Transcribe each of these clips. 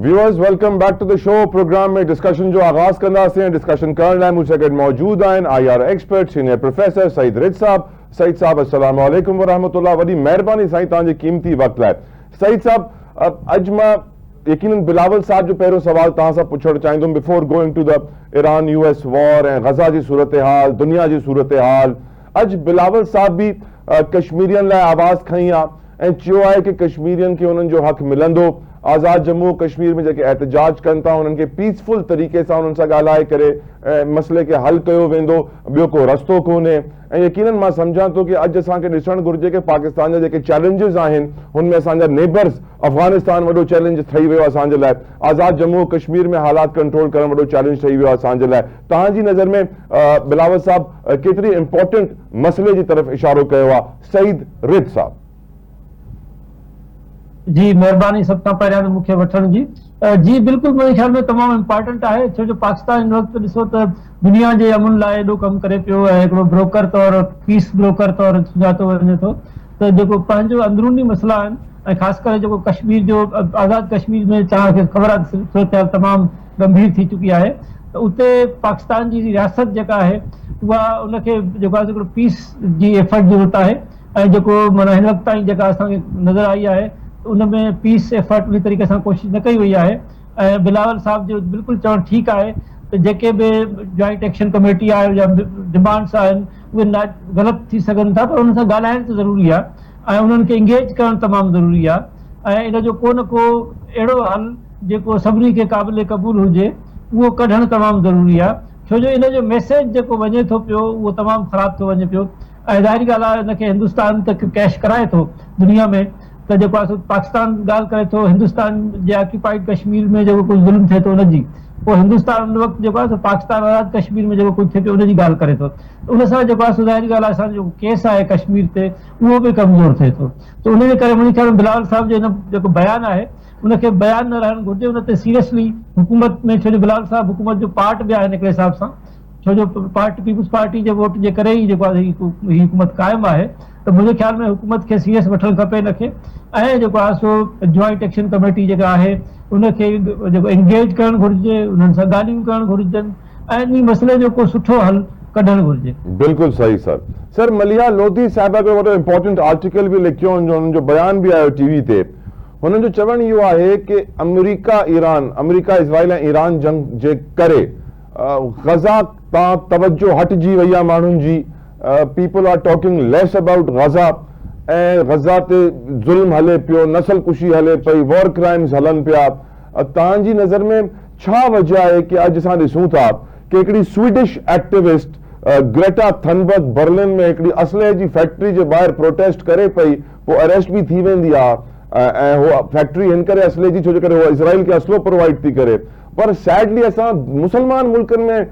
Viewers welcome back to the show. Programme में discussion जो आगाज कंदासीं डिस्कशन करण लाइ मूंसां गॾु मौजूद आहिनि IR expert senior professor Saeed रिज साहब। सईद साहब अस्सलाम वालेकुम वरहमतुल्लाह। वॾी महिरबानी साईं तव्हांजे क़ीमती वक़्त लाइ। सईद साहब, अॼु मां यकीनन बिलावल साहब जो पहिरियों सवाल तव्हां सां पुछणु चाहींदुमि before going to the Iran US war ऐं गज़ा जी सूरत हाल, दुनिया जी सूरत हाल। अॼु बिलावल साहब बि कश्मीरियनि लाइ आवाज़ खई आहे ऐं चयो आहे कि कश्मीरियनि खे उन्हनि जो हक़ मिलंदो। आज़ाद जम्मू कश्मीर में जेके एहतजाज कनि था उन्हनि खे पीसफुल तरीक़े सां उन्हनि सां ॻाल्हाए करे मसइले खे हल कयो वेंदो, ॿियो को रस्तो कोन्हे। ऐं यकीनन मां सम्झां थो कि अॼु असांखे ॾिसणु घुरिजे कि पाकिस्तान जा जेके चैलेंजिस आहिनि हुनमें असांजा नेबर्स अफ़गानिस्तान वॾो चैलेंज ठही वियो असांजे लाइ। आज़ाद जम्मू कश्मीर में हालात कंट्रोल करणु वॾो चैलेंज ठही वियो असांजे लाइ। तव्हांजी नज़र में बिलावल साहब केतिरी इंपॉर्टेंट मसइले जी तरफ़ इशारो कयो आहे? सईद रिज साहब जी मेहरबानी। सब खां पहिरियां मूंखे वठण जी जी बिल्कुलु मुंहिंजे ख्याल में तमामु इम्पोर्टेंट आहे, छो जो पाकिस्तान हिन वक़्तु ॾिसो त दुनिया जे अमन लाइ एॾो कमु करे पियो ऐं हिकिड़ो ब्रोकर तौरु पीस ब्रोकर तौरु सुञातो वञे थो। त जेको पंहिंजो अंदरूनी मसइला आहिनि ऐं ख़ासि करे जेको कश्मीर जो आज़ाद कश्मीर में तव्हांखे ख़बर आहे सूरत हाल तमामु गंभीर थी चुकी आहे। त उते पाकिस्तान जी रियासत जेका आहे उहा उनखे जेको आहे हिकिड़ो पीस जी एफर्ट ज़रूरत आहे ऐं जेको माना हिन वक़्तु ताईं जेका असांखे नज़र आई आहे उनमें पीस एफर्ट उन तरीक़े सां कोशिशि न कई वई आहे। ऐं बिलावल साहब जो बिल्कुलु चवणु ठीकु आहे त जेके बि जॉइंट एक्शन कमेटी आहे या डिमांड्स आहिनि उहे ग़लति थी सघनि था, पर उन सां ॻाल्हाइण त ज़रूरी आहे ऐं उन्हनि खे इंगेज करणु तमामु ज़रूरी आहे। ऐं इन जो को न को अहिड़ो हल जेको सभिनी खे क़ाबिल क़बूल हुजे उहो कढणु तमामु ज़रूरी आहे, छो जो इन जो मैसेज जेको वञे थो पियो उहो तमामु ख़राबु थो वञे पियो। ऐं ज़ाहिरी ॻाल्हि आहे हिनखे हिंदुस्तान तक कैश कराए थो दुनिया में। त जेको आहे पाकिस्तान ॻाल्हि करे थो हिंदुस्तान जे ऑक्यूपाइड कश्मीर में जेको कुझु ज़ुल्म थिए थो उनजी, पोइ हिंदुस्तान उन वक़्तु जेको आहे पाकिस्तान आज़ाद कश्मीर में जेको कुझु थिए पियो उनजी ॻाल्हि करे थो। उन सां जेको आहे ज़ाहिरी ॻाल्हि आहे असांजो जेको केस आहे कश्मीर ते उहो बि कमज़ोर थिए थो। त उनजे करे मुंहिंजे ख़्याल में बिलावल साहब जो हिन जेको बयानु आहे उनखे बयानु न रहणु घुरिजे, उन ते सीरियसली हुकूमत में, छो जो बिलावल साहब हुकूमत जो पार्ट बि आहे हिकिड़े हिसाब सां, छो जो पीपुल्स पार्टी जे वोट जे करे ई जेको आहे ही हुकूमत क़ाइमु आहे। त मुंहिंजे ख्याल में हुकूमत खे सीरियस वठणु खपे हिनखे ऐं जेको आहे सो जॉइंट एक्शन कमेटी जेका आहे उनखे जेको एंगेज करणु घुरिजे, उन्हनि सां ॻाल्हियूं करणु घुरिजनि ऐं इन मसइले जो को सुठो हल कढणु घुरिजे। बिल्कुलु सही सर मलिहा लोधी साहिबा जो वॾो इंपॉर्टेंट आर्टिकल बि लिखियो, हुननि जो बयान बि आयो टीवी ते। हुननि जो चवणु इहो आहे कि अमेरिका इज़राइल ऐं ईरान जंग जे करे गज़ा तां तवज्जो हटिजी वई आहे माण्हुनि जी। पीपल आर टॉकिंग लेस अबाउट गज़ा ऐं गज़ा ते ज़ुल्म हले पियो, नस्ल कुशी हले पई, वॉर क्राइम्स हलनि पिया। तव्हांजी नज़र में छा वजह आहे कि अॼु असां ॾिसूं था कि हिकिड़ी Swedish activist Greta Thunberg Berlin में हिकिड़ी असले जी फैक्ट्री जे ॿाहिरि प्रोटेस्ट करे पई, पोइ अरेस्ट बि थी वेंदी आहे ऐं उहा फैक्ट्री हिन करे असले जी छो जे करे उहा इज़राइल खे असलो प्रोवाइड थी करे। पर सैडली असां मुसलमान मुल्कनि में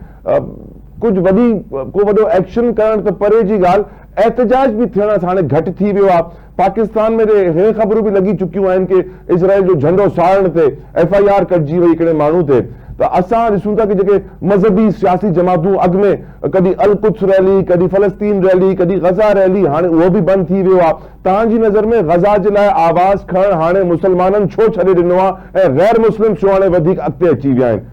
कुझु को वॾो एक्शन करण त परे जी ॻाल्हि, एहतजाज बि थियण हाणे घटि थी वियो आहे। पाकिस्तान में हे ख़बरूं बि लॻी चुकियूं आहिनि कि इज़राइल जो झंडो साड़ण ते FIR कटिजी वई हिकिड़े माण्हू ते। त असां ॾिसूं था कि जेके मज़हबी सियासी जमातूं अॻु में कॾहिं अल-कुद्स रैली, कॾहिं फ़लस्तीन रैली, कॾहिं गज़ा रैली, हाणे उहो बि बंदि थी वियो आहे। तव्हांजी नज़र में गज़ा जे लाइ आवाज़ खणणु हाणे मुसलमाननि छो छॾे ॾिनो आहे ऐं गैर मुस्लिम छो हाणे वधीक अॻिते अची विया आहिनि?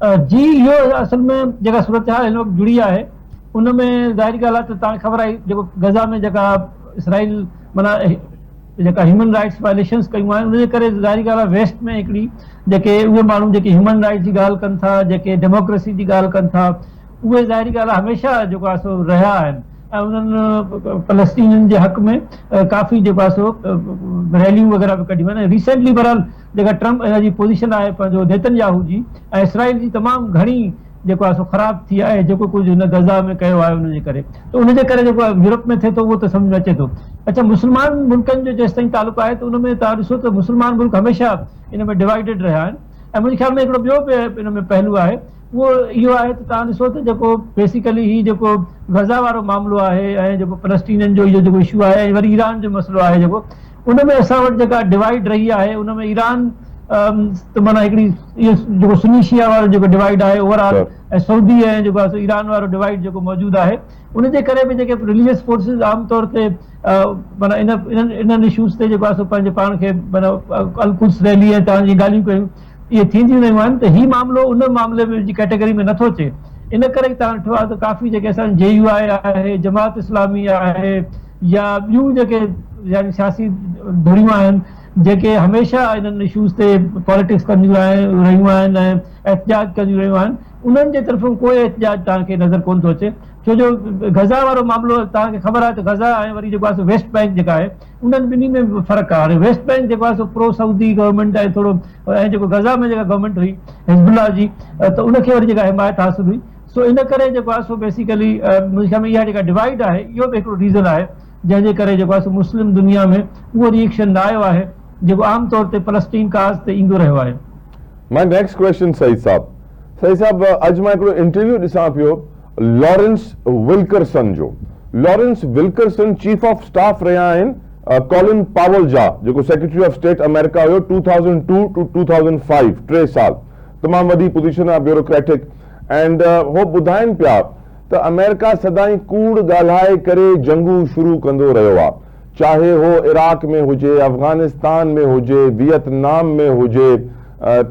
जी इहो असल में जेका सूरत हाल हिन वक़्तु जुड़ी आहे उनमें ज़ाहिरी ॻाल्हि आहे त तव्हांखे ख़बर आहे जेको गज़ा में जेका इसराइल माना जेका ह्यूमन राइट्स वायलेशंस कयूं आहिनि उनजे करे ज़ाहिरी ॻाल्हि आहे वेस्ट में हिकिड़ी जेके उहे माण्हू जेके ह्यूमन राइट्स जी ॻाल्हि कनि था, जेके डेमोक्रेसी जी ॻाल्हि कनि था, उहे ज़ाहिरी ॻाल्हि आहे हमेशह जेको आहे सो रहिया आहिनि ऐं उन्हनि फ़लस्तीनियुनि जे हक़ में काफ़ी जेको आहे सो रैलियूं वग़ैरह बि कढियूं आहिनि। रिसेंटली बहरहाल जेका ट्रम्प जी पोज़ीशन आहे पंहिंजो नेतन्याहू जी ऐं इसराइल जी तमामु घणी जेको आहे सो ख़राबु थी आहे जेको कुझु हिन गज़ा में कयो आहे उनजे करे। त उनजे करे जेको यूरोप में थिए थो उहो त सम्झ में अचे थो। अच्छा, मुस्लमान मुल्कनि जो जेसिताईं तालुक़ु आहे त उनमें तव्हां ॾिसो त मुस्लमान मुल्क हमेशह इन में डिवाइडेड रहिया आहिनि। ऐं मुंहिंजे ख़्याल में हिकिड़ो ॿियो बि इन में पहलू आहे, उहो इहो आहे त तव्हां ॾिसो त जेको बेसिकली ही जेको गज़ा वारो मामिलो आहे ऐं जेको फ़लस्तीनियुनि जो इहो जेको इशू आहे ऐं वरी ईरान जो मसइलो आहे जेको उनमें असां वटि जेका डिवाइड रही आहे उनमें ईरान त माना हिकिड़ी इहो जेको सुनी शिया वारो जेको डिवाइड आहे ओवरऑल, ऐं सऊदी ऐं जेको आहे ईरान वारो डिवाइड जेको मौजूदु आहे, उन जे करे बि जेके रिलीजियस फोर्सिस आमतौर ते माना इन्हनि इशूज़ ते जेको आहे पंहिंजे पाण खे माना अलकुस रैली ऐं तव्हांजी ॻाल्हियूं कयूं इहे थींदियूं रहियूं आहिनि, त हीउ मामिलो उन मामले में जी कैटेगरी में नथो अचे। इन करे तव्हां ॾिठो आहे त काफ़ी जेके असांजी JUI आहे, जमात इस्लामी आहे, या ॿियूं जेके यानी सियासी धुरियूं आहिनि जेके हमेशह इन्हनि इशूज़ ते पॉलिटिक्स कंदियूं रहियूं आहिनि ऐं एहतजाज कंदियूं रहियूं आहिनि, उन्हनि जे तरफ़ां कोई एहतजाज तव्हांखे नज़र कोन थो अचे। छो जो गज़ा वारो मामिलो तव्हांखे ख़बर आहे त गज़ा ऐं वरी जेको आहे वेस्ट बैंक जेका आहे उन्हनि ॿिन्ही में फ़र्क़ु आहे। वेस्ट बैंक जेको आहे प्रो सऊदी गवर्नमेंट आहे थोरो, ऐं जेको गज़ा में जेका गवर्नमेंट हुई हिज़बुल्लाह जी, त उनखे वरी जेका हिमायत हासिल हुई। सो इन करे जेको आहे बेसिकली मुंहिंजे ख़्याल में इहा जेका डिवाइड आहे इहो बि हिकिड़ो रीज़न आहे जंहिंजे करे जेको आहे मुस्लिम दुनिया में उहो रिएक्शन न आयो आहे जेको आम तौर ते फ़लस्तीन काज़ ते ईंदो रहियो आहे। माय नेक्स्ट क्वेश्चन सईद साहब, अॼु मां हिकिड़ो इंटरव्यू ॾिसां पियो लॉरेंस विल्करसन जो। Lawrence Wilkerson chief of staff रहिया आहिनि कॉलिन पावल जा, जेको सेक्रेटरी ऑफ स्टेट अमेरिका हुयो 2002 टू 2005, 3 साल, तमामु वॾी पोजीशन आहे ब्यूरोक्रेटिक। एंड हो ॿुधाइनि पिया त अमेरिका सदाई कूड़ ॻाल्हाए करे जंगू शुरू कंदो रहियो आहे, चाहे हो इराक में हुजे, अफगानिस्तान में हुजे, वियतनाम में हुजे,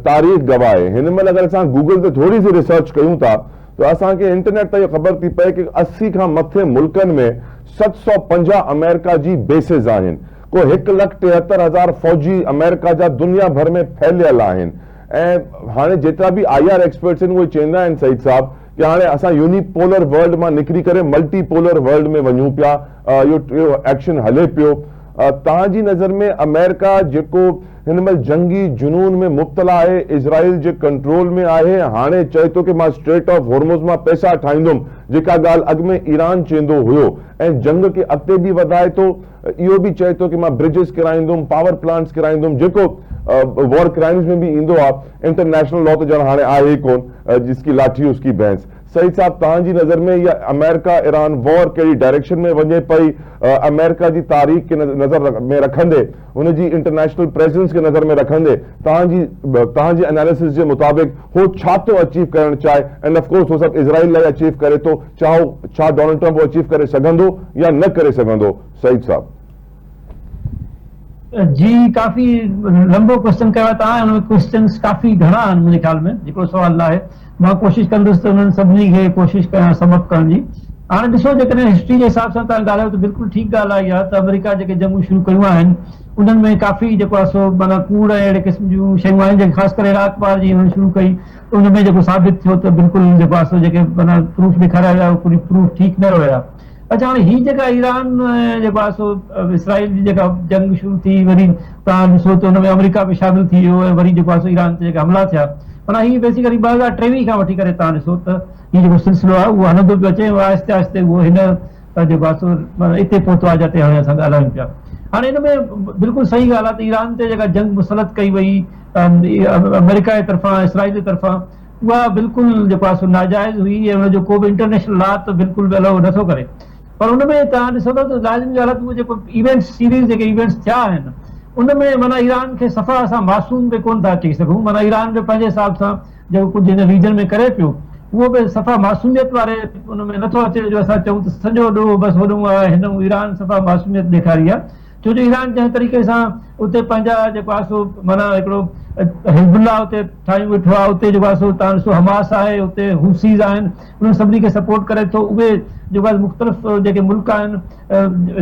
तारीख़ गवाहे। हिन महिल अगरि असां गूगल ते थोरी सी रिसर्च कयूं था त असांखे इंटरनेट ते ख़बर थी पए कि 80 खां मथे मुल्कनि में 750 अमेरिका जी बेसिस आहिनि, को 1,73,000 फ़ौजी अमेरिका जा दुनिया भर में फैलियल आहिनि। ऐं हाणे जेतिरा बि IR एक्सपर्ट्स आहिनि उहे चवंदा आहिनि सईद साहब कि हाणे असां यूनिपोलर वर्ल्ड मां निकिरी करे मल्टीपोलर वर्ल्ड में वञूं पिया, इहो एक्शन हले पियो। तव्हांजी नज़र में अमेरिका जेको हिन महिल जंगी जुनून में मुब्तला आहे, इज़राइल जे कंट्रोल में आहे, हाणे चए थो कि मां स्ट्रेट ऑफ हॉर्मुज़ मां पैसा ठाहींदुमि, जेका ॻाल्हि अॻु में ईरान चवंदो हुयो, ऐं जंग खे अॻिते बि वधाए थो, इहो बि चए थो कि मां ब्रिजिस किराईंदुमि, पावर प्लांट्स किराईंदुमि, जेको वॉर क्राइम्स में भी इंदो आहे। इंटरनेशनल लॉ तो ॼण हाणे आहे ही कोन, जिसकी लाठी उसकी भैंस। सईद साहब, तव्हांजी नज़र में या अमेरिका ईरान वॉर कहिड़ी डायरेक्शन में वञे पई, अमेरिका जी तारीख़ खे नज़र में रखंदे, हुनजी इंटरनेशनल प्रेजेंस खे नज़र में रखंदे तव्हांजी एनालिसिस जे मुताबिक़ हो छा थो अचीव करणु चाहे? एंड ऑफ कोर्स हो सभु इज़राइल लाइ अचीव करे थो, छा डोनाल्ड ट्रंप वो अचीव करे सघंदो या न करे सघंदो? सईद साहब जी, काफ़ी लंबो क्वेश्चन कयो तव्हां, हुन में क्वेश्चन्स काफ़ी घणा आहिनि मुंहिंजे ख़्याल में। जेको सुवाल आहे मां कोशिशि कंदुसि त उन्हनि सभिनी खे कोशिशि कयां समअप करण जी। हाणे ॾिसो, जेकॾहिं हिस्ट्री जे हिसाब सां तव्हां ॻाल्हायो त बिल्कुलु ठीकु ॻाल्हि आहे इहा, त अमेरिका जेके जंगूं शुरू कयूं आहिनि उन्हनि में काफ़ी जेको आहे सो माना कूड़ अहिड़े क़िस्म जूं शयूं आहिनि जेके ख़ासि करे इराक वार जी हुननि शुरू कई, त उन में जेको साबित थियो त बिल्कुलु जेको आहे सो जेके माना प्रूफ ॾेखारिया विया पूरी प्रूफ ठीकु न हुया। अच्छा, हाणे हीअ जेका ईरान जेको आहे सो इसराइल जी जेका जंग शुरू थी, वरी तव्हां ॾिसो त हुन में अमेरिका बि शामिल थी वियो ऐं वरी जेको आहे सो ईरान ते जेका हमला थिया, माना हीअ बेसिकली 2023 खां वठी करे तव्हां ॾिसो त हीअ जेको सिलसिलो आहे उहो हलंदो पियो अचे, आहिस्ते आहिस्ते उहो हिन जेको आहे सो माना हिते पहुतो आहे जिते हाणे असां ॻाल्हायूं पिया। हाणे हिन में बिल्कुलु सही ॻाल्हि आहे त ईरान ते जेका जंग मुसलत कई वई अमेरिका जे तरफ़ां, इसराइल जे तरफ़ां, उहा बिल्कुलु जेको आहे सो नाजाइज़ हुई ऐं हुनजो को बि इंटरनेशनल लॉ त बिल्कुलु बि अलाउ नथो करे। पर उनमें तव्हां ॾिसो था त लाज़िमी ॻाल्हि आहे त उहे जेको इवेंट्स सीरीज़ जेके इवेंट्स थिया आहिनि उनमें माना ईरान खे सफ़ा असां मासूम बि कोन था अची सघूं। माना ईरान जो पंहिंजे हिसाब सां जेको कुझु हिन रीजन में करे पियो उहो बि सफ़ा मासूमियत वारे उनमें नथो अचे जो असां चऊं त सॼो ॾोह बसि होॾो आहे, हिन ईरान सफ़ा मासूमियत ॾेखारी आहे। छो जो ईरान जंहिं तरीक़े सां उते पंहिंजा जेको आहे सो माना हिकिड़ो हिज़बुल्लाह उते ठाहियूं वेठो आहे, उते जेको आहे सो तव्हां ॾिसो हमास आहे, उते हुसीज़ आहिनि, उन्हनि सभिनी खे सपोर्ट करे थो। उहे जेको आहे मुख़्तलिफ़ जेके मुल्क आहिनि,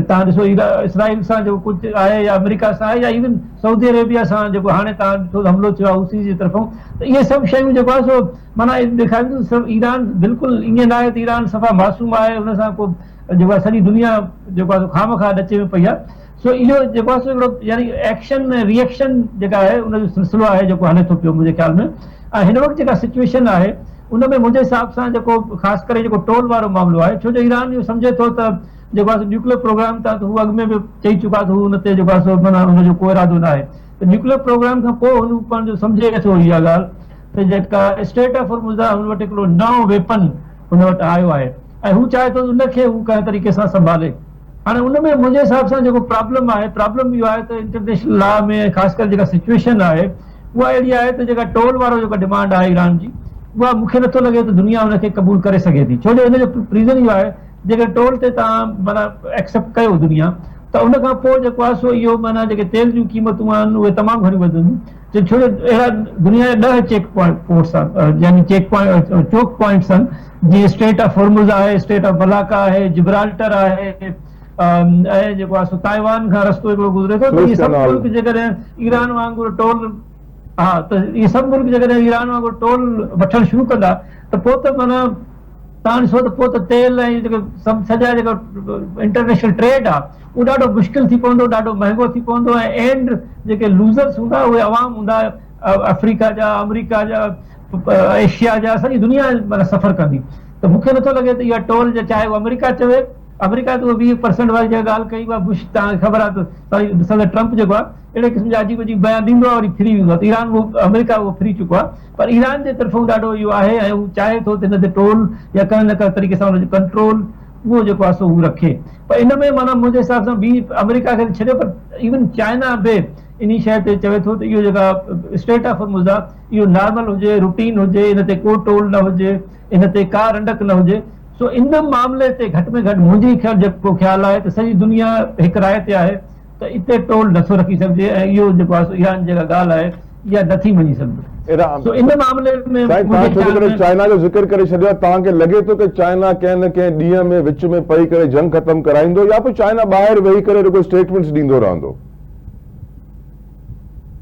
तव्हां ॾिसो इसराइल सां जेको कुझु आहे या अमेरिका सां आहे या इवन सऊदी अरेबिया सां जेको हाणे तव्हां ॾिठो हमलो थियो आहे हुसीज़ जी तरफ़ां, त इहे सभु शयूं जेको आहे सो माना ॾेखारींदियूं सभु ईरान बिल्कुलु ईअं न आहे त ईरान सफ़ा मासूम आहे, हुन सां को जेको आहे सॼी दुनिया जेको आहे खामखा ॾचे में पई आहे। सो इहो जेको आहे सो हिकिड़ो यानी एक्शन ऐं रिएक्शन जेका आहे उनजो सिलसिलो आहे जेको हले थो पियो मुंहिंजे ख़्याल में। ऐं हिन वक़्तु जेका सिचुएशन आहे उन में मुंहिंजे हिसाब सां जेको ख़ासि करे जेको टोल वारो मामिलो आहे, छो जो ईरान इहो सम्झे थो त जेको आहे न्यूक्लियर प्रोग्राम था, त हू अॻु में बि चई चुका त हू हुन ते जेको आहे सो माना हुनजो को इरादो न आहे। त न्यूक्लियर प्रोग्राम खां पोइ हुन पंहिंजो सम्झे थो इहा ॻाल्हि त जेका स्टेट ऑफ हॉर्मुज़ आहे हुन वटि हिकिड़ो नओं वेपन हुन वटि आयो आहे ऐं हू चाहे थो उनखे हू कंहिं तरीक़े सां संभाले। हाणे उन में मुंहिंजे हिसाब सां जेको प्रॉब्लम इहो आहे त इंटरनेशनल लॉ में ख़ासि करे जेका सिचुएशन आहे उहा अहिड़ी आहे त जेका टोल वारो जेका डिमांड आहे ईरान जी, उहा मूंखे नथो लॻे त दुनिया हुनखे क़बूल करे सघे थी, छो जो हिन जो रीज़न इहो आहे जेके टोल ते तव्हां माना एक्सेप्ट कयो दुनिया, त उन खां पोइ जेको आहे सो इहो माना जेके तेल जूं क़ीमतूं आहिनि उहे तमामु घणियूं वधंदियूं, छो जो अहिड़ा दुनिया जा 10 चेक पोर्ट्स आहिनि, यानी चोक पॉइंट्स आहिनि, जीअं स्ट्रेट ऑफ होर्मुज़ आहे, स्ट्रेट ऑफ मलाका आहे, जिब्राल्टर आहे, ऐं जेको आहे सो ताइवान खां रस्तो हिकिड़ो गुज़रे थो, त इहे सभु मुल्क जेकॾहिं ईरान वांगुरु टोल, हा, त इहे सभु मुल्क जेकॾहिं ईरान वांगुरु टोल वठणु शुरू कंदा त पोइ त माना तव्हां ॾिसो त पोइ त तेल ऐं जेके सभु सॼा जेको इंटरनेशनल ट्रेड आहे उहो ॾाढो मुश्किल थी पवंदो, ॾाढो महांगो थी पवंदो, ऐं एंड जेके लूज़र्स हूंदा उहे अवाम हूंदा, अफ्रीका जा, अमरीका जा, एशिया जा, सॼी दुनिया माना सफ़र कंदी। त मूंखे नथो लॻे त इहा टोल चाहे उहो अमरीका चवे, अमरीका त 20% वारी जेका ॻाल्हि कई आहे बुश, तव्हांखे ख़बर आहे त सदर ट्रंप जेको आहे अहिड़े क़िस्म जा अजीब अजीब बयान ॾींदो आहे, वरी फ्री वेंदो आहे, त ईरान अमरीका उहो फ्री चुको आहे, पर ईरान जे तरफ़ां ॾाढो इहो आहे ऐं हू चाहे थो त हिन ते टोल या कंहिं न कंहिं तरीक़े सां हुनजो कंट्रोल उहो जेको आहे सो हू रखे। पर इन में माना मुंहिंजे हिसाब सां ॿी अमरीका खे छॾियो, पर इवन चाइना बि इन शइ ते चवे थो त इहो जेका स्टेट ऑफ होर्मुज़ आहे इहो नॉर्मल हुजे, रूटीन हुजे, इन ते को टोल न हुजे, इन ते का रंडक न हुजे। सो इन मामले ते घटि में घटि मुंहिंजी जेको ख़्यालु आहे त सॼी दुनिया हिकु राय ते आहे त इते टोल नथो रखी सघिजे, ऐं इहो जेको आहे ईरान जेका ॻाल्हि आहे इहा नथी मञी सघिजे। सो इन मामले में चाइना जो ज़िक्र करे छॾियो, तव्हांखे लॻे थो कि चाइना कंहिं न कंहिं ॾींहं में विच में पई करे जंग ख़तमु कराईंदो, या पोइ चाइना ॿाहिरि वेही करे रुॻो स्टेटमेंट्स ॾींदो रहंदो?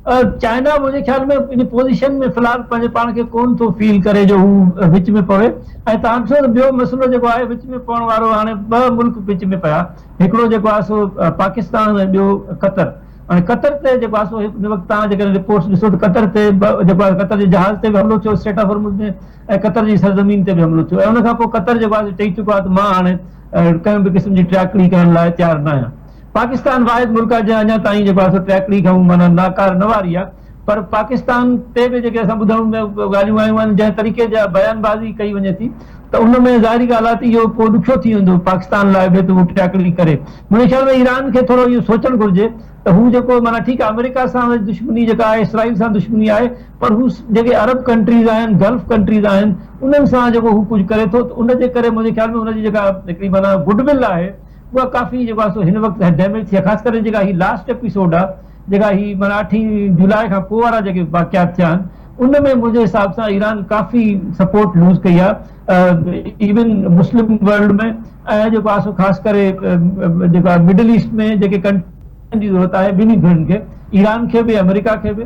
चाइना मुंहिंजे ख्याल में इन पोज़ीशन में फ़िलहाल पंहिंजे पाण खे कोन थो फील करे जो हू विच में पवे। ऐं तव्हां ॾिसो त ॿियो मसइलो जेको आहे विच में पवण वारो, हाणे 2 मुल्क विच में पिया, हिकिड़ो जेको आहे सो पाकिस्तान ऐं ॿियो कतर। हाणे कतर ते जेको आहे सो हिन वक़्तु तव्हां जेकॾहिं रिपोर्ट्स ॾिसो त कतर ते जेको आहे कतर जे जहाज़ ते बि हमलो थियो स्टेट ऑफ होर्मुज़ में, ऐं कतर जी सरज़मीन ते बि हमलो थियो, ऐं उन खां पोइ कतर जेको आहे चई चुको आहे त मां हाणे कंहिं बि क़िस्म जी ट्रैकड़ी करण लाइ तयारु न आहियां। पाकिस्तान वाहिद मुल्क आहे जंहिं अञा ताईं जेको आहे सो ट्रैकड़ी खां माना नाकार न वारी आहे, पर पाकिस्तान ते बि जेके असां ॿुधण में ॻाल्हियूं आयूं आहिनि जंहिं तरीक़े जा बयानबाज़ी कई वञे थी, त उन में ज़ाहिरी ॻाल्हि आहे त इहो पोइ ॾुखियो थी वेंदो पाकिस्तान लाइ बि त उहो ट्रैकड़ी करे। मुंहिंजे ख्याल में ईरान खे थोरो इहो सोचणु घुरिजे त हू जेको माना ठीकु आहे अमेरिका सां दुश्मनी जेका आहे, इसराइल सां दुश्मनी आहे, पर हू जेके अरब कंट्रीज़ आहिनि, गल्फ कंट्रीज़ आहिनि, उन्हनि सां जेको हू कुझु करे थो, त उनजे करे मुंहिंजे ख्याल में हुनजी जेका हिकिड़ी माना गुडविल आहे उहा काफ़ी जेको आहे सो हिन वक़्तु डैमेज थी आहे। ख़ासि करे जेका ही लास्ट एपिसोड आहे, जेका ही माना 8 जुलाई खां पोइ वारा जेके वाक़ियात थिया आहिनि, उन में मुंहिंजे हिसाब सां ईरान काफ़ी सपोर्ट लूज़ कई आहे, इवन मुस्लिम वर्ल्ड में, ऐं जेको आहे सो ख़ासि करे जेको आहे मिडल ईस्ट में जेके कंट्री जी ज़रूरत आहे ॿिन्ही भेण खे, ईरान खे बि अमेरिका खे बि।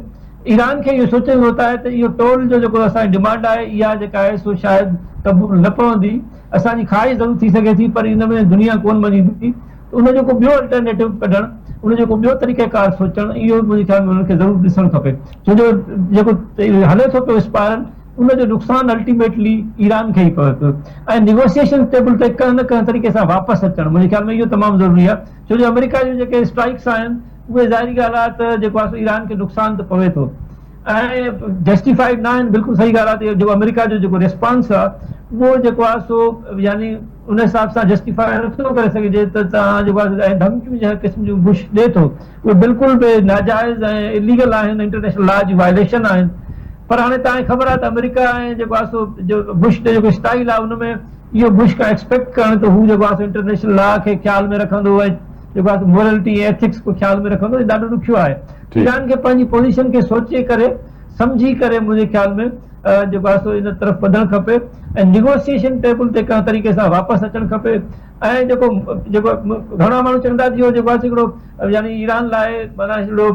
ईरान खे इहो सोचण जी ज़रूरत आहे त इहो टोल जो जेको असांजी डिमांड आहे इहा जेका आहे सो शायदि क़बूल न पवंदी, असांजी ख़्वाहिश ज़रूरु थी सघे थी, पर इन में दुनिया कोन मञींदी, त उन जो को ॿियो अल्टरनेटिव कढणु, उन जो को ॿियो तरीक़ेकार सोचणु, इहो मुंहिंजे ख्याल में उनखे ज़रूरु ॾिसणु खपे, छो जो जेको हले थो पियो स्पायरल उनजो नुक़सानु अल्टीमेटली ईरान खे ई पवे पियो, ऐं निगोसिएशन टेबल ते कंहिं न कंहिं तरीक़े सां वापसि अचणु मुंहिंजे ख्याल में इहो तमामु ज़रूरी आहे, छो जो अमेरिका जूं जेके स्ट्राइक्स आहिनि उहे ज़ाहिरी ॻाल्हि आहे त जेको आहे ईरान खे नुक़सानु त पवे थो, ऐं जस्टिफाइड न आहिनि, बिल्कुलु सही ॻाल्हि आहे। जेको अमेरिका जो जेको रिस्पॉन्स आहे उहो जेको आहे सो यानी उन हिसाब सां जस्टिफाई नथो करे सघिजे त तव्हां जेको आहे धमकियूं जंहिं क़िस्म जूं बुश ॾिए थो उहे बिल्कुलु बि नाजाइज़ ऐं इलीगल आहिनि, इंटरनेशनल लॉ जी वायलेशन आहिनि। पर हाणे तव्हांखे ख़बर आहे त अमेरिका ऐं जेको आहे सो जो बुश जो जेको स्टाइल आहे उन में इहो बुश खां एक्सपेक्ट करणु त हू जेको आहे सो इंटरनेशनल लॉ खे ख़्याल में रखंदो, ऐं जेको आहे मोरलिटी एथिक्स को ख़्याल में रखंदो, ॾाढो ॾुखियो आहे। ईरान खे पंहिंजी पोज़ीशन खे सोचे करे सम्झी करे मुंहिंजे ख्याल में जेको आहे सो इन तरफ़ वधणु खपे, ऐं निगोसिएशन टेबल ते कंहिं तरीक़े सां वापसि अचणु खपे। ऐं जेको घणा माण्हू चवंदा इहो जेको आहे हिकिड़ो यानी ईरान लाइ माना हिकिड़ो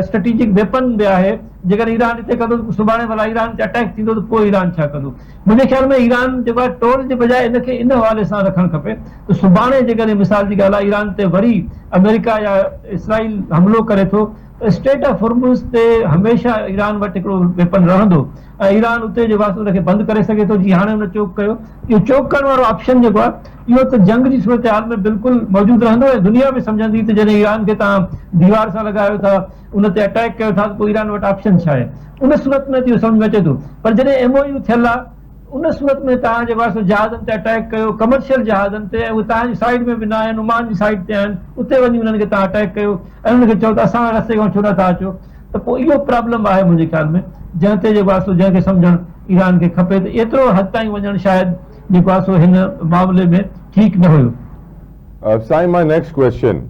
स्ट्रेटेजिक वेपन बि आहे, जेकॾहिं ईरान हिते कंदो सुभाणे भला ईरान ते अटैक थींदो त पोइ ईरान छा कंदो। मुंहिंजे ख़्याल में ईरान जेको आहे टोल जे बजाए इनखे इन हवाले सां रखणु खपे त सुभाणे जेकॾहिं मिसाल जी ॻाल्हि आहे ईरान ते वरी अमेरिका या इसराइल हमलो करे थो त स्टेट ऑफ होर्मुज़ ते हमेशह ईरान वटि हिकिड़ो वेपन रहंदो, ऐं ईरान उते जेको आहे उनखे बंदि करे सघे थो, जीअं हाणे हुन चोक कयो। इहो चोक करण वारो ऑप्शन जेको आहे इहो त जंग जी सूरत हाल में बिल्कुलु मौजूदु रहंदो, ऐं दुनिया बि सम्झंदी त जॾहिं ईरान खे तव्हां दीवार सां लॻायो था, उन ते अटैक कयो था, त पोइ ईरान वटि ऑप्शन छा आहे। उन सूरत में इहो सम्झ में अचे थो, पर जॾहिं MOU थियल आहे उन सूरत में तव्हां जेको आहे जहाज़नि ते अटैक कयो, कमर्शियल जहाज़नि ते, ऐं उहे तव्हांजी साइड में बि न आहिनि, ओमान जी साइड ते आहिनि, उते वञी उन्हनि खे तव्हां अटैक कयो ऐं उनखे चओ त असां रस्ते खां छो नथा अचो, त त पोइ इहो प्रॉब्लम आहे मुंहिंजे ख़्याल में, जंहिं ते जेको आहे सो जंहिंखे सम्झणु ईरान खे खपे त एतिरो हद ताईं वञणु शायदि जेको आहे सो हिन मामले में ठीकु न हुयो। साईं, माय नेक्स्ट क्वेश्चन,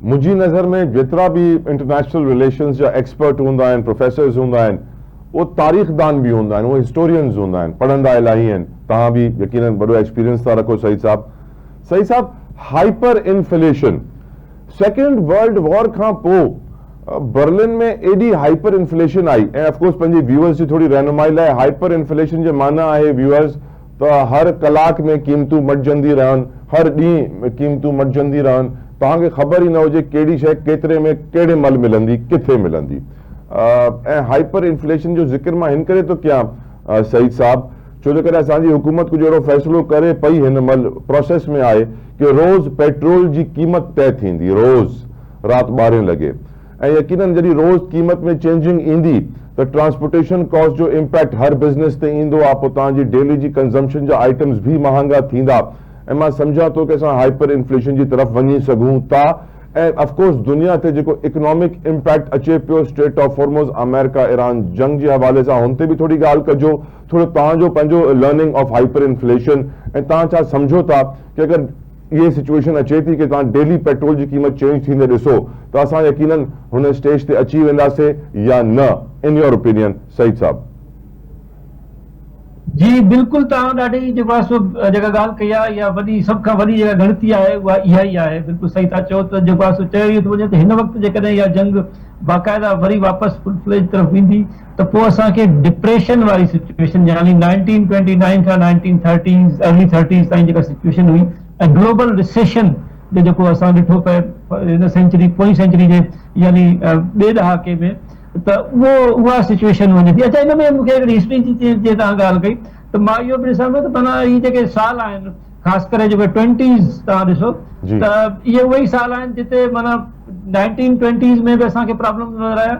मुंहिंजी नज़र में जेतिरा बि इंटरनेशनल रिलेशंस जा एक्सपर्ट हूंदा आहिनि, प्रोफेसर्स हूंदा आहिनि, वो तारीख़दान भी हूंदा आहिनि, वो हिस्टोरियंस हूंदा आहिनि, पढ़ंदा इलाही आहिनि। तव्हां बि यकीनन वॾो एक्सपीरियंस था रखो सईद साहब। सईद साहब, hyper inflation, second world war खां पोइ बर्लिन में एडी हाइपर इन्फ्लेशन आई, ऐं ऑफकोर्स पंहिंजे व्यूअर्स जी थोड़ी रहनुमाई लाइ, हाइपर इन्फ्लेशन जो माना आहे व्यूअर्स त हर कलाक में कीमतूं मटिजंदी रहनि, हर ॾींहुं कीमतूं मटिजंदी रहनि, तव्हांखे ख़बर ई न हुजे कहिड़ी शइ केतिरे में केड़े महिल मिलंदी, किथे मिलंदी। ऐं हाइपर इन्फ्लेशन जो ज़िक्र मां हिन करे थो कयां सईद साहब, छो जो करे असांजी हुकूमत कुझु अहिड़ो फ़ैसिलो करे पई हिन महिल प्रोसेस में आहे कि रोज़ पेट्रोल जी क़ीमत तय थींदी, रोज़ राति 12 लॻे, ऐं यकीनन जॾहिं रोज़ क़ीमत में चेंजिंग ईंदी त ट्रांसपोर्टेशन कॉस्ट जो इम्पैक्ट हर बिज़नेस ते ईंदो आहे, पोइ तव्हांजी डेली जी कंज़म्पशन जा आइटम्स भी महांगा थींदा, ऐं मां सम्झां थो कि असां हाइपर इन्फ्लेशन जी तरफ़ वञी सघूं था। ऐं ऑफकोर्स दुनिया ते जेको इकोनॉमिक इम्पैक्ट अचे पियो straight of Hormuz, America Iran जंग जे हवाले सां, हुन ते बि थोड़ी ॻाल्हि कजो, थोरो तव्हांजो पंहिंजो लर्निंग ऑफ हाइपर इन्फ्लेशन, ऐं तव्हां छा सम्झो था कि अगरि ये सिचुएशन अचे थी कि तव्हां डेली पेट्रोल जी क़ीमत चेंज थींदे ॾिसो त असां यकीनन हुन स्टेज ते अची वेंदासीं या न, इन योर ओपिनियन सईद साहब? जी बिल्कुल, तव्हां ॾाढी जेको आहे सो जेका ॻाल्हि कई आहे, इहा वॾी सभ खां वॾी जेका गणती आहे उहा इहा ई आहे। बिल्कुलु सही था चओ त जेको आहे सो चयो ई थो वञे त हिन वक़्तु जेकॾहिं इहा जंग बाक़ाइदा वरी वापसि फुल फ्लेज तरफ़ वेंदी त पोइ असांखे डिप्रेशन वारी सिचुएशन, यानी 1929 खां 1930s अर्ली 30s ताईं जेका सिचुएशन हुई, ऐं ग्लोबल रिसेशन जो जेको असां ॾिठो पए हिन सेंचुरी, पोइ सेंचुरी जे यानी ॿिए ॾहाके में, त उहा सिचुएशन वञे थी। अच्छा, हिन में मूंखे हिकिड़ी हिस्ट्री जी जे तव्हां ॻाल्हि कई त मां इहो बि ॾिसां पियो त माना इहे जेके साल आहिनि, ख़ासि करे जेके 20s तव्हां ॾिसो त इहे उहे ई साल आहिनि जिते माना 1920s में बि असांखे प्रॉब्लम नज़र आया,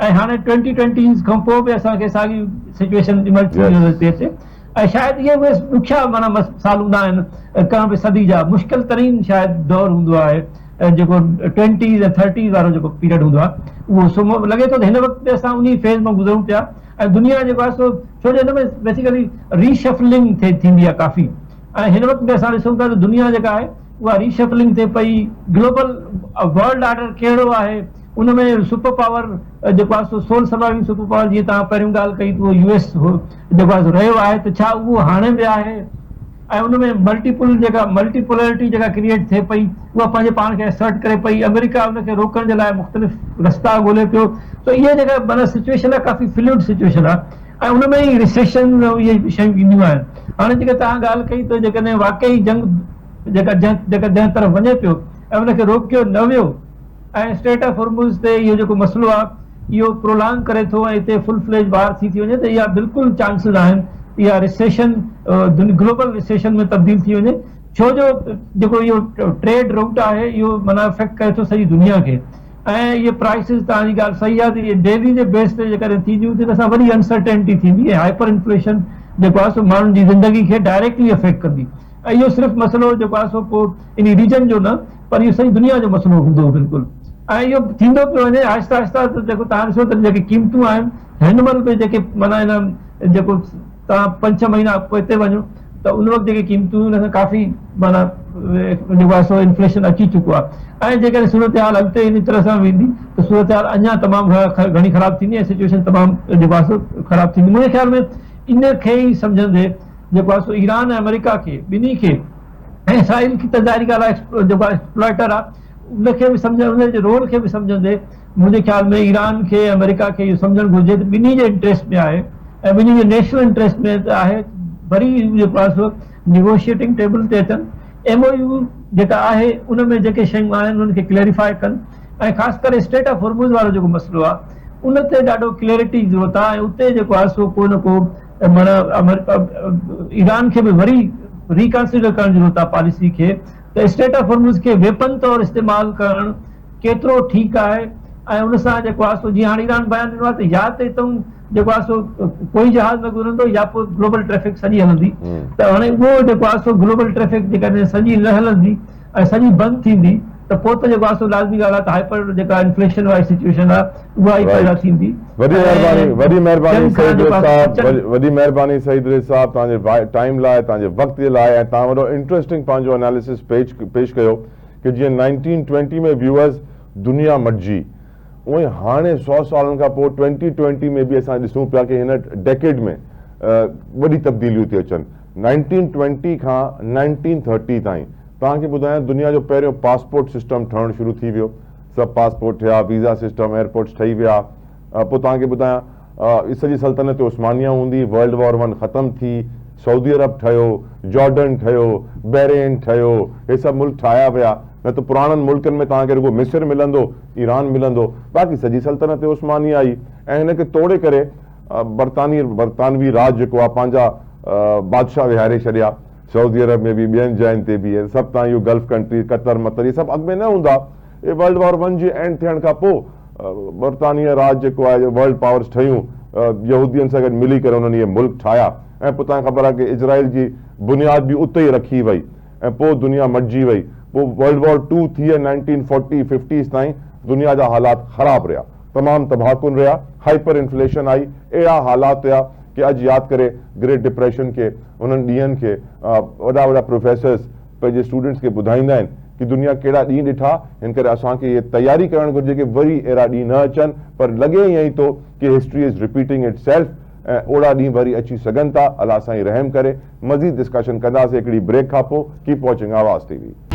ऐं हाणे 2020s खां पोइ बि असांखे साॻी सिचुएशन इमर्ज थी नज़र थी अचे। ऐं शायदि इहे उहे ॾुखिया माना साल हूंदा आहिनि, कंहिं बि सदी जा मुश्किल तरीन शायदि दौर हूंदो आहे जेको 20s ऐं 30s वारो जेको पीरियड हूंदो आहे, उहो लॻे थो त हिन वक़्त ते असां उन फेज़ मां गुज़रूं पिया। ऐं दुनिया जेको आहे सो छो जो हिन में बेसिकली रीशफलिंग थींदी आहे काफ़ी, ऐं हिन वक़्त ते असां ॾिसूं था त दुनिया जेका आहे उहा रीशफलिंग थिए पई। ग्लोबल वर्ल्ड ऑर्डर कहिड़ो आहे, उन में सुपर पावर जेको आहे so soul surviving super power, जीअं तव्हां पहिरियों ॻाल्हि कई उहो US जेको आहे रहियो आहे, त छा उहो हाणे बि आहे? ऐं उन में मल्टीपोलरिटी जेका क्रिएट थिए पई, उहा पंहिंजे पाण खे असर्ट करे पई। अमेरिका उनखे रोकण जे लाइ मुख़्तलिफ़ रस्ता ॻोल्हे पियो। त इहे जेका माना सिचुएशन आहे काफ़ी फ्लूइड सिचुएशन आहे, ऐं उन में ई रिसेशन इहे शयूं ईंदियूं आहिनि। हाणे जेका तव्हां ॻाल्हि कई त जेकॾहिं वाकई जंग जेका जंहिं तरफ़ वञे पियो ऐं उनखे रोकियो न वियो, ऐं स्ट्रेट ऑफ हॉर्मुज़ ते इहो जेको मसइलो आहे इहो प्रोलांग करे थो ऐं हिते फुल फ्लेज वार थी वञे, त इहा बिल्कुलु चांसिस आहिनि इहा रिसेशन ग्लोबल रिसेशन में तब्दील थी वञे। छो जो जेको इहो ट्रेड रूट आहे इहो माना अफेक्ट करे थो सॼी दुनिया खे, ऐं इहे प्राइसिस, तव्हांजी ॻाल्हि सही आहे त इहे डेली जे बेस ते जेकॾहिं थींदियूं त असां वॾी अनसर्टेनिटी थींदी, ऐं हाइपर इन्फ्लेशन जेको आहे सो माण्हुनि जी ज़िंदगी खे डायरेक्टली अफेक्ट कंदी। ऐं इहो सिर्फ़ु मसइलो जेको आहे सो पोइ इन रीजन जो न, पर इहो सॼी दुनिया जो मसइलो हूंदो बिल्कुलु। ऐं इहो थींदो पियो वञे आहिस्ता आहिस्ता, त जेको तव्हां ॾिसो त जेके क़ीमतूं आहिनि हिन महिल बि जेके माना हिन जेको तव्हां 5-6 महीना पोइ हिते वञो त उन वक़्तु जेके क़ीमतूं हुन खां काफ़ी माना जेको आहे सो इन्फ्लेशन अची चुको आहे। ऐं जेकॾहिं सूरत हाल अॻिते इन तरह सां वेंदी त सूरत हाल अञा तमामु घणी ख़राबु थींदी ऐं सिचुएशन तमामु जेको आहे सो ख़राबु थींदी। मुंहिंजे ख़्याल में इन खे ई सम्झंदे जेको आहे सो ईरान ऐं अमेरिका खे ॿिन्ही खे, ऐं इसराइल की त ज़ाहिरी ॻाल्हि आहे जेको आहे एक्सप्लॉइटर आहे, उनखे बि सम्झ, उनजे रोल खे बि सम्झंदे मुंहिंजे ख़्याल में ईरान खे अमेरिका खे इहो सम्झणु घुरिजे त ॿिन्ही जे इंट्रस्ट में आहे ऐं ॿिन्ही जे नेशनल इंट्रस्ट में त आहे वरी जेको आहे सो निगोशिएटिंग टेबल ते अचनि, MOU जेका आहे उन में जेके शयूं आहिनि उनखे क्लैरिफाई कनि, ऐं ख़ासि करे स्ट्रेट ऑफ हॉर्मुज़ वारो जेको मसइलो आहे उन ते ॾाढो क्लैरिटी जी ज़रूरत आहे। ऐं उते जेको आहे सो को न को माना ईरान खे बि वरी रिकंसिडर करण जी ज़रूरत आहे पॉलिसी खे, त स्ट्रेट ऑफ हॉर्मुज़ खे वेपन तौरु इस्तेमालु करणु केतिरो ठीकु आहे। ऐं उन सां जेको आहे सो जीअं हाणे ईरान बयानु ॾिनो आहे त या त हितां जेको आहे सो कोई जहाज़ न गुज़रंदो या पोइ ग्लोबल ट्रैफिक सॼी हलंदी, त हाणे उहो जेको आहे सो ग्लोबल ट्रैफिक जेकॾहिं सॼी न हलंदी ऐं सॼी बंदि थींदी त पोइ त जेको आहे सो लाज़मी ॻाल्हि आहे त हाइपर जेका इन्फ्लेशन वारी सिचुएशन आहे उहा ई पैदा थींदी। वॾी महिरबानी सईद रिज़ साहब, वॾी महिरबानी सईद रिज़ साहब तव्हांजे टाइम लाइ, तव्हांजे वक़्त जे लाइ, ऐं तव्हां वॾो इंटरेस्टिंग पंहिंजो एनालिसिस पेश कयो कि जीअं 1920 में व्यूअर्स दुनिया मटिजी, उहे हाणे 100 सालनि खां पोइ 2020 में बि असां ॾिसूं पिया कि हिन डेकेड में वॾी तब्दीलियूं थी अचनि। 1920 खां 1930 ताईं तव्हांखे ॿुधायां दुनिया जो पहिरियों पासपोर्ट सिस्टम ठहणु शुरू थी वियो, सभु पासपोर्ट थिया, वीज़ा सिस्टम, एयरपोर्ट्स ठही विया। पोइ तव्हांखे ॿुधायां सॼी सल्तनत उस्मानिया हूंदी, वर्ल्ड वॉर 1 ख़तमु थी, सऊदी अरब ठहियो, जॉर्डन ठहियो, बहरेन ठहियो, हे सभु मुल्क ठाहिया विया। न त पुराणनि मुल्कनि में तव्हांखे रुगो मिस्र मिलंदो, ईरान मिलंदो, बाक़ी सॼी सल्तनत उस्मानिया आई। ऐं हिनखे तोड़े करे बरतानवी राज जेको आहे पंहिंजा बादशाह विहारे छॾिया, सऊदी अरब में बि, ॿियनि जॻहियुनि ते बि, सभु तव्हां इहो गल्फ कंट्री, कतर मतर, इहे सभु अॻु में न हूंदा। इहे वर्ल्ड वॉर 1 जी एंड थियण खां पोइ बरतानिया राज जेको आहे वर्ल्ड पावर्स ठहियूं, यहूदियुनि सां गॾु मिली करे उन्हनि इहे मुल्क ठाहिया। ऐं पोइ तव्हांखे ख़बर आहे कि इज़राइल जी बुनियाद बि उते ई रखी वई ऐं पोइ दुनिया मटिजी वई। पोइ वर्ल्ड वॉर 2 थी 1940-50s ताईं दुनिया जा हालात ख़राब रहिया, तमामु तबाहकुन रहिया, हाइपर इन्फ्लेशन आई, अहिड़ा हालात हुआ कि अॼु यादि करे ग्रेट डिप्रेशन खे, उन्हनि ॾींहंनि खे वॾा वॾा प्रोफेसर्स पंहिंजे स्टूडेंट्स खे ॿुधाईंदा आहिनि कि दुनिया कहिड़ा ॾींहं ॾिठा, हिन करे असांखे इहे तयारी करणु घुरिजे कि वरी अहिड़ा ॾींहं न अचनि। पर लॻे ईअं ई थो कि history is repeating it self ऐं ओड़ा ॾींहं वरी अची सघनि था। अलाह साईं रहम करे। मज़ीद डिस्कशन कंदासीं हिकिड़ी ब्रेक खां पोइ। कीप वॉचिंग आवाज़ TV।